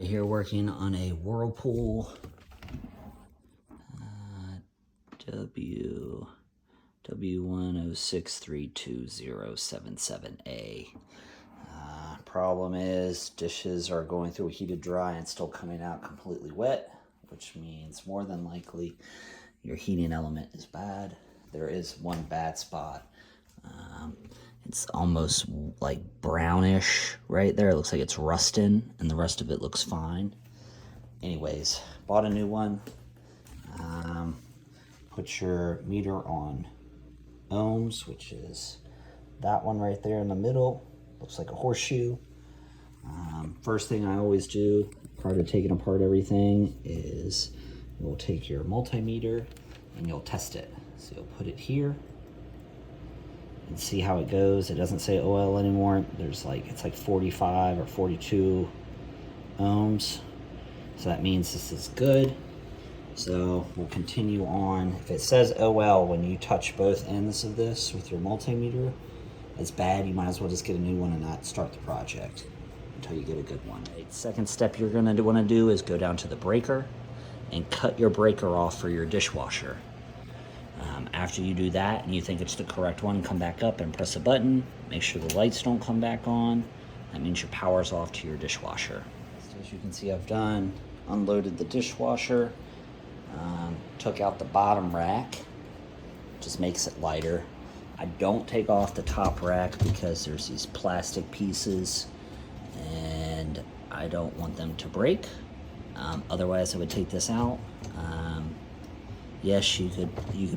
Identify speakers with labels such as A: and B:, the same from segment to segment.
A: Here working on a Whirlpool W10134077A. Problem is dishes are going through a heated dry and still coming out completely wet, which means more than likely your heating element is bad. There is one bad spot. It's almost like brownish right there. It looks like it's rusting, and the rest of it looks fine. Anyways, bought a new one. Put your meter on ohms, which is that one right there in the middle. Looks like a horseshoe. First thing I always do prior to taking apart everything is you'll take your multimeter and you'll test it. So you'll put it here and see how it goes. It doesn't say OL anymore. It's like 45 or 42 ohms. So that means this is good. So we'll continue on. If it says OL when you touch both ends of this with your multimeter, it's bad. You might as well just get a new one and not start the project until you get a good one. Right, second step you're going to want to do is go down to the breaker and cut your breaker off for your dishwasher. After you do that and you think it's the correct one, come back up and press a button. Make sure the lights don't come back on. That means your power's off to your dishwasher. So as you can see, I've done unloaded the dishwasher. Took out the bottom rack, just makes it lighter. I don't take off the top rack because there's these plastic pieces and I don't want them to break. Otherwise I would take this out. Yes, you could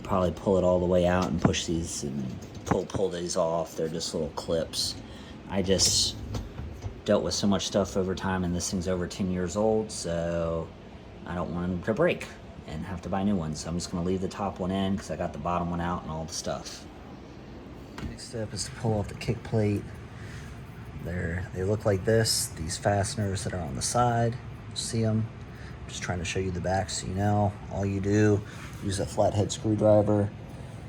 A: probably pull it all the way out and push these and pull these off. They're just little clips. I just dealt with so much stuff over time, and this thing's over 10 years old, so I don't want them to break and have to buy new ones. So I'm just gonna leave the top one in because I got the bottom one out and all the stuff. Next step is to pull off the kick plate. They look like this, these fasteners that are on the side. See them? I'm just trying to show you the back so you know. All you do, use a flathead screwdriver.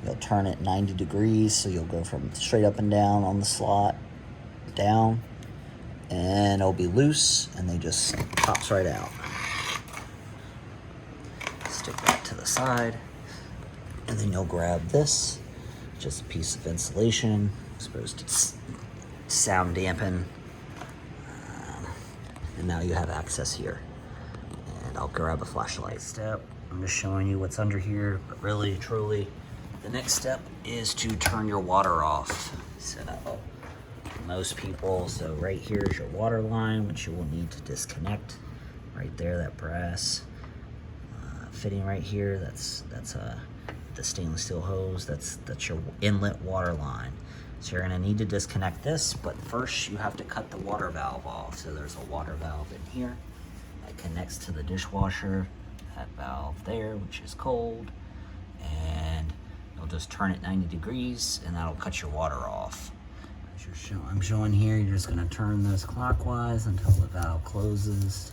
A: You'll turn it 90 degrees, so you'll go from straight up and down on the slot, down, and it'll be loose, and they just pops right out. Stick that to the side, and then you'll grab this, just a piece of insulation, supposed to sound dampen, and now you have access here. And I'll grab a flashlight. Step, I'm just showing you what's under here, but really, truly, the next step is to turn your water off. So most people, so right here is your water line, which you will need to disconnect. Right there, that brass fitting right here, that's the stainless steel hose, that's your inlet water line. So you're gonna need to disconnect this, but first you have to cut the water valve off. So there's a water valve in here that connects to the dishwasher, that valve there, which is cold, and you'll just turn it 90 degrees and that'll cut your water off. As I'm showing here, you're just gonna turn this clockwise until the valve closes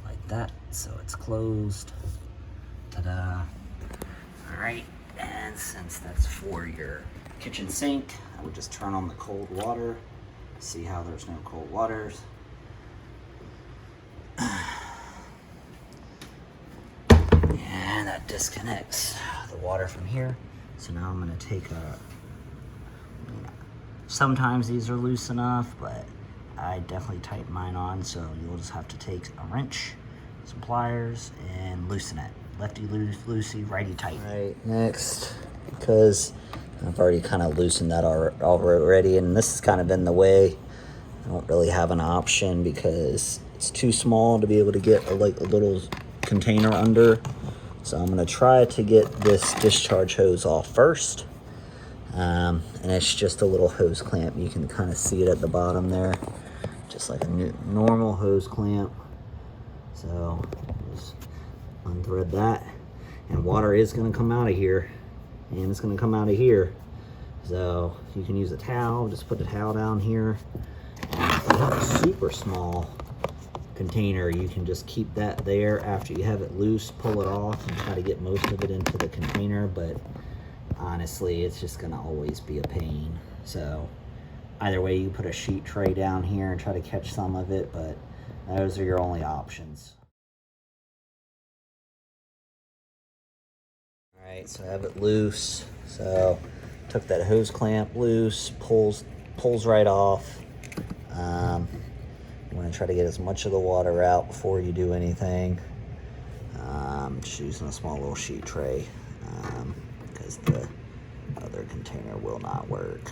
A: like that. So it's closed. Ta-da. All right, and since that's for your kitchen sink, I would just turn on the cold water. See how there's no cold waters. And that disconnects the water from here. So now I'm gonna take sometimes these are loose enough, but I definitely tighten mine on, so you'll just have to take a wrench, some pliers, and loosen it. Lefty loosey, righty tight. All right, next, because I've already kind of loosened that already, and this has kind of been the way. I don't really have an option because it's too small to be able to get a little container under. So I'm gonna try to get this discharge hose off first. And it's just a little hose clamp. You can kind of see it at the bottom there, just like a normal hose clamp. So just unthread that, and water is going to come out of here, and it's going to come out of here. So you can use a towel, just put the towel down here. And if you have a super small container, you can just keep that there. After you have it loose, pull it off and try to get most of it into the container, but honestly, it's just gonna always be a pain. So either way, you put a sheet tray down here and try to catch some of it, but Those are your only options. All right, so I have it loose. So took that hose clamp loose, pulls right off. You want to try to get as much of the water out before you do anything. Just using a small little sheet tray because the other container will not work.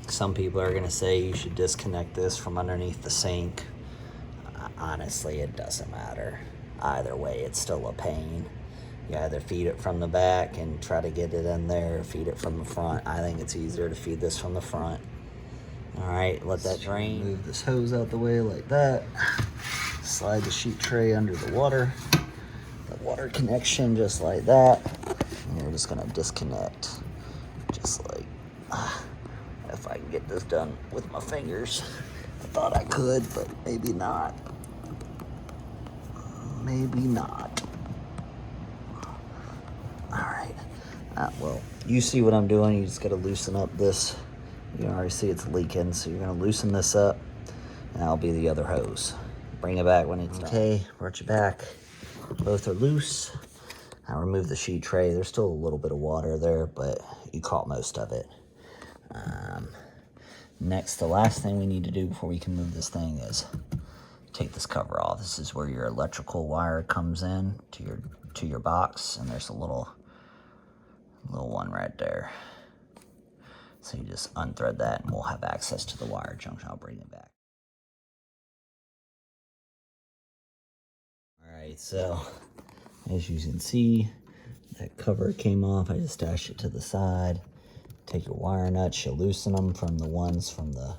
A: Some people are going to say you should disconnect this from underneath the sink. Honestly, it doesn't matter. Either way, it's still a pain. You either feed it from the back and try to get it in there, or feed it from the front. I think it's easier to feed this from the front. All right, let that drain. Move this hose out the way like that. Slide the sheet tray under the water connection just like that. And you're just gonna disconnect, just like, if I can get this done with my fingers. I thought I could, but maybe not. Maybe not. All right. Well, you see what I'm doing. You just got to loosen up this. You can already see it's leaking, so you're going to loosen this up, and that'll be the other hose. Bring it back when it's okay. Brought you back. Both are loose. I removed the sheet tray. There's still a little bit of water there, but you caught most of it. Next, the last thing we need to do before we can move this thing is take this cover off. This is where your electrical wire comes in to your box, and there's a little one right there. So you just unthread that, and we'll have access to the wire junction. I'll bring it back. All right, so as you can see, that cover came off. I just stashed it to the side. Take your wire nuts, you loosen them from the ones from the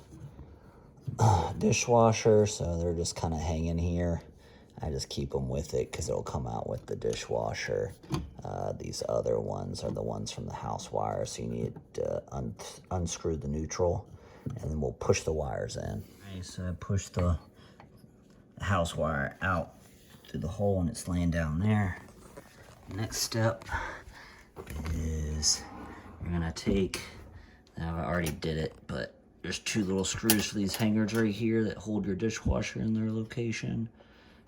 A: dishwasher, so they're just kind of hanging here. I just keep them with it because it'll come out with the dishwasher. These other ones are the ones from the house wire, so you need to unscrew the neutral, and then we'll push the wires in. Okay, so I pushed the house wire out through the hole, and it's laying down there. Next step is you're gonna take, now I already did it, but there's two little screws for these hangers right here that hold your dishwasher in their location.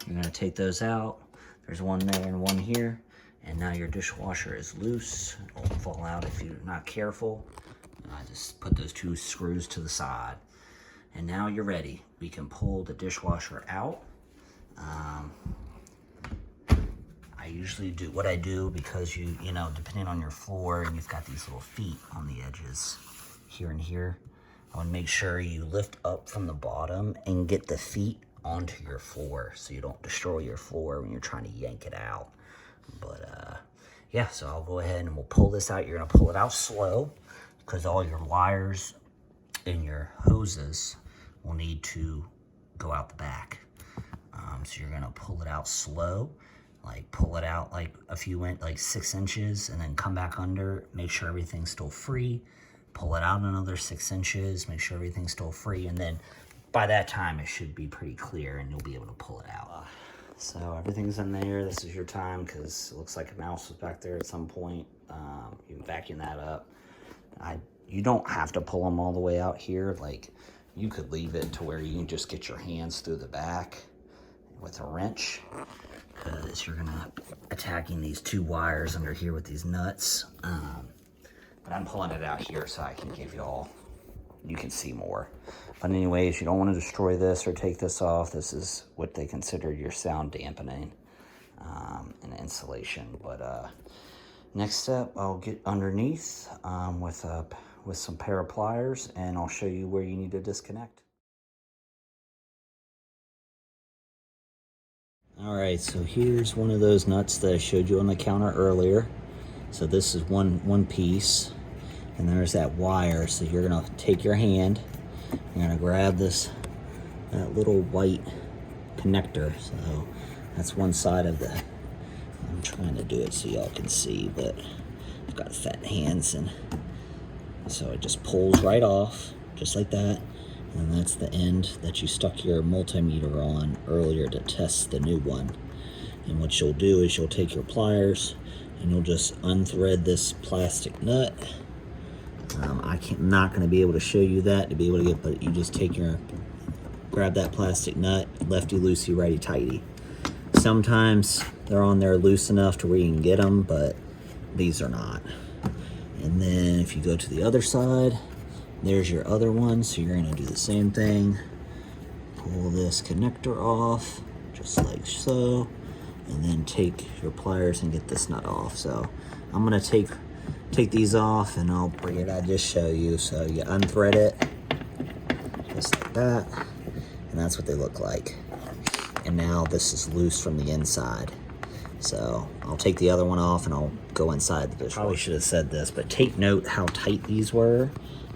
A: You're gonna take those out. There's one there and one here. And now your dishwasher is loose. It won't fall out if you're not careful. I just put those two screws to the side. And now you're ready. We can pull the dishwasher out. I usually do what I do because you know, depending on your floor, and you've got these little feet on the edges here and here. I want to make sure you lift up from the bottom and get the feet onto your floor so you don't destroy your floor when you're trying to yank it out. But yeah, so I'll go ahead and we'll pull this out. You're gonna pull it out slow because all your wires and your hoses will need to go out the back. So you're gonna pull it out slow, like pull it out like a few like 6 inches, and then come back under, make sure everything's still free. Pull it out another 6 inches, make sure everything's still free, and then by that time it should be pretty clear and you'll be able to pull it out. So everything's in there. This is your time because it looks like a mouse was back there at some point. You can vacuum that up. You don't have to pull them all the way out here. Like, you could leave it to where you can just get your hands through the back with a wrench, because you're gonna be attacking these two wires under here with these nuts. But I'm pulling it out here so I can give you can see more. But anyways, you don't want to destroy this or take this off. This is what they consider your sound dampening and insulation. But next step, I'll get underneath with some pair of pliers, and I'll show you where you need to disconnect. All right, so here's one of those nuts that I showed you on the counter earlier. So this is one piece, and there's that wire. So you're gonna take your hand, you're gonna grab that little white connector. So that's one side of I'm trying to do it so y'all can see, but I've got fat hands, and so it just pulls right off, just like that. And that's the end that you stuck your multimeter on earlier to test the new one. And what you'll do is you'll take your pliers and you'll just unthread this plastic nut I'm not going to be able to show you that to be able to get, but you just grab that plastic nut, lefty loosey, righty tighty. Sometimes they're on there loose enough to where you can get them, but these are not. And then if you go to the other side, there's your other one. So you're going to do the same thing. Pull this connector off, just like so, and then take your pliers and get this nut off. So I'm going to take these off, and I'll bring it. I just show you. So you unthread it, just like that, and that's what they look like. And now this is loose from the inside. So I'll take the other one off and I'll go inside the dishwasher. Probably should have said this, but take note how tight these were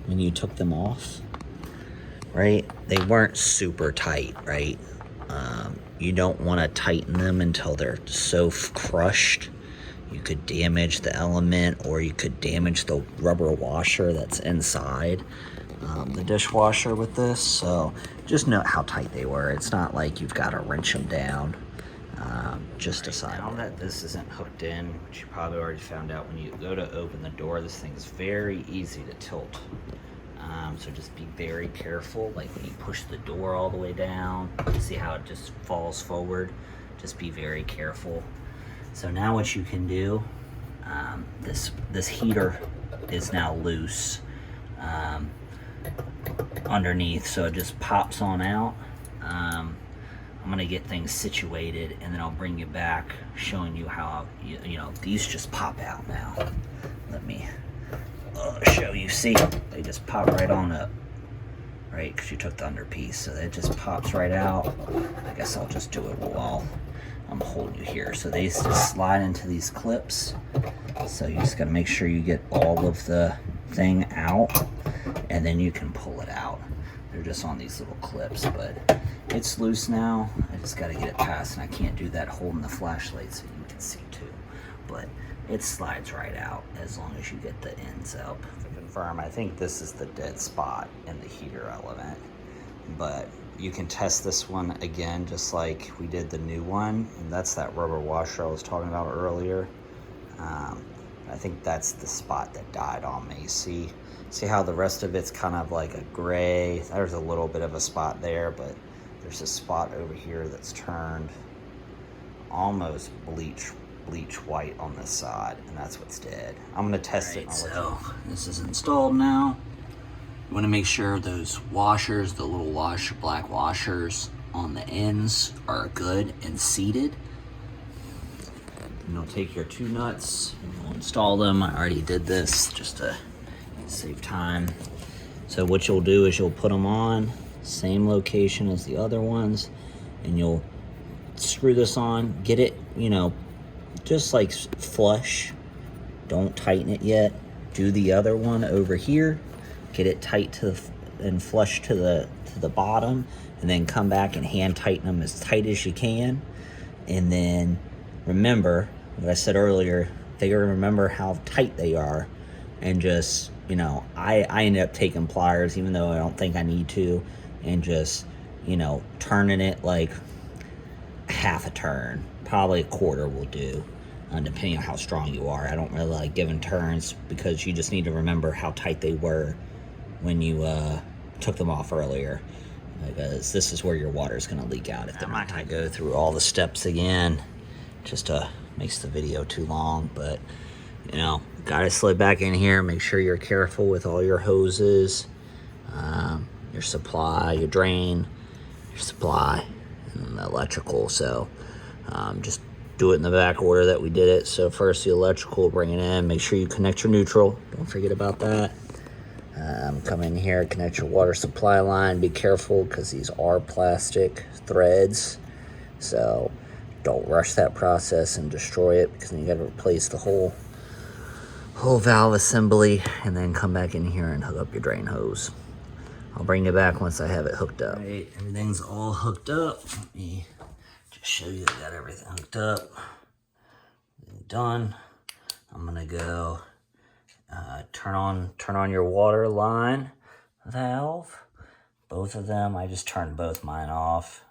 A: when you took them off, right? They weren't super tight, right? You don't want to tighten them until they're so crushed. You could damage the element, or you could damage the rubber washer that's inside the dishwasher with this. So just note how tight they were. It's not like you've got to wrench them down. Just decide. Now that this isn't hooked in, which you probably already found out, when you go to open the door, this thing is very easy to tilt. So just be very careful. Like when you push the door all the way down, see how it just falls forward? Just be very careful. So now what you can do, this heater is now loose underneath, so it just pops on out. I'm gonna get things situated, and then I'll bring you back showing you how, you know, these just pop out now. Let me show you. See, they just pop right on up, right? Because you took the under piece, so it just pops right out. I guess I'll just do it while I'm holding you here. So they just slide into these clips. So you just gotta make sure you get all of the thing out, and then you can pull it out. They're just on these little clips, but it's loose now. I just gotta get it past, and I can't do that holding the flashlight so you can see too. But it slides right out as long as you get the ends up. To confirm, I think this is the dead spot in the heater element, but you can test this one again just like we did the new one, and that's that rubber washer I was talking about earlier. I think that's the spot that died on me. See how the rest of it's kind of like a gray? There's a little bit of a spot there, but there's a spot over here that's turned almost bleach white on this side, and that's what's dead. I'm gonna test it. So this is installed now. You want to make sure those washers, the little black washers on the ends, are good and seated. And you'll take your two nuts and you'll install them. I already did this just to save time. So what you'll do is you'll put them on, same location as the other ones, and you'll screw this on, get it, you know, just like flush. Don't tighten it yet. Do the other one over here, get it tight and flush to the bottom, and then come back and hand tighten them as tight as you can. And then remember what I said earlier, they gotta remember how tight they are, and just, you know, I ended up taking pliers even though I don't think I need to, and just, you know, turning it like half a turn, probably a quarter will do, depending on how strong you are. I don't really like giving turns because you just need to remember how tight they were when you took them off earlier, because this is where your water is going to leak out. If I'm not going to go through all the steps again, just makes the video too long. But you know, got to slip back in here. Make sure you're careful with all your hoses, your supply, your drain, your supply, and the electrical. So just do it in the back order that we did it. So first the electrical, bring it in. Make sure you connect your neutral. Don't forget about that. Come in here, connect your water supply line. Be careful because these are plastic threads, so don't rush that process and destroy it, because then you got to replace the whole valve assembly, and then come back in here and hook up your drain hose. I'll bring you back once I have it hooked up. All right, everything's all hooked up. Let me just show you I got everything hooked up. Done. I'm gonna go turn on your water line valve. Both of them, I just turned both mine off.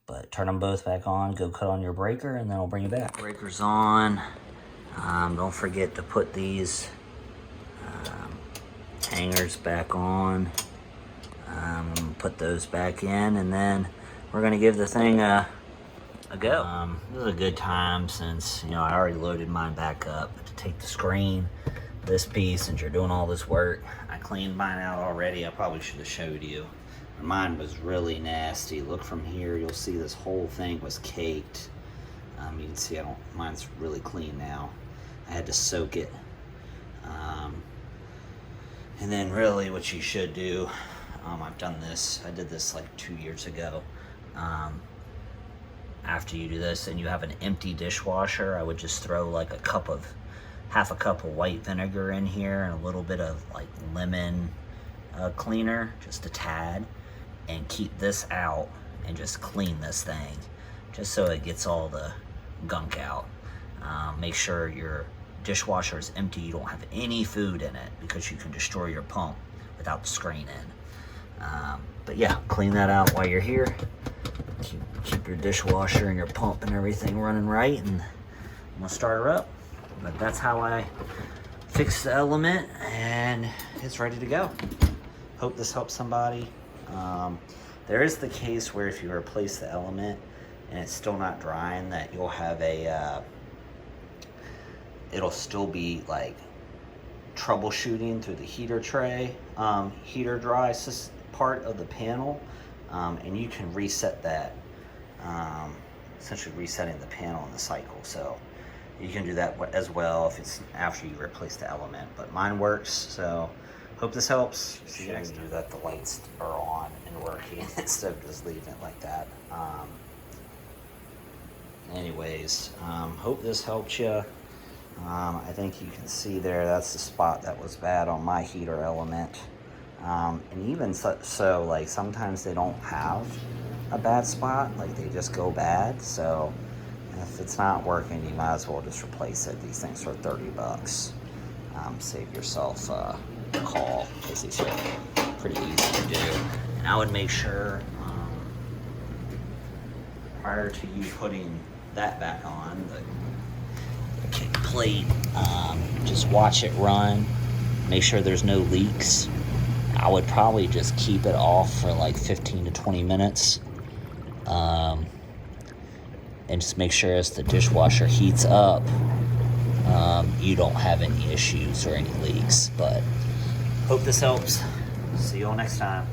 A: But turn them both back on, go cut on your breaker, and then I'll bring you back. Breaker's on. Don't forget to put these Hangers back on. I'm gonna put those back in, and then we're gonna give the thing a go. This is a good time since, you know, I already loaded mine back up. But to take the screen, this piece, since you're doing all this work, I cleaned mine out already. I probably should have showed you. Mine was really nasty. Look from here, you'll see this whole thing was caked. You can see mine's really clean now. I had to soak it. And then really what you should do, I've done this, I did this like 2 years ago. After you do this and you have an empty dishwasher, I would just throw like half a cup of white vinegar in here and a little bit of like lemon cleaner, just a tad, and keep this out and just clean this thing just so it gets all the gunk out. Make sure your dishwasher is empty, you don't have any food in it, because you can destroy your pump without the screen in. But yeah, clean that out while you're here. Keep your dishwasher and your pump and everything running right, and I'm gonna start her up. But that's how I fix the element, and it's ready to go. Hope this helps somebody. There is the case where if you replace the element and it's still not drying, that you'll have it'll still be like troubleshooting through the heater tray, heater dry part of the panel, and you can reset that, essentially resetting the panel in the cycle. So you can do that as well if it's after you replace the element, but mine works. So hope this helps. See, I can do that, the lights are on and working instead of just leaving it like that. Anyways, hope this helped you. I think you can see there, that's the spot that was bad on my heater element. And even so, like sometimes they don't have a bad spot, like they just go bad. So if it's not working, you might as well just replace it. These things are $30. Save yourself a call, because these are pretty easy to do. And I would make sure, prior to you putting that back on, the kick plate, just watch it run, make sure there's no leaks. I would probably just keep it off for like 15 to 20 minutes, and just make sure as the dishwasher heats up, you don't have any issues or any leaks. But hope this helps. See you all next time.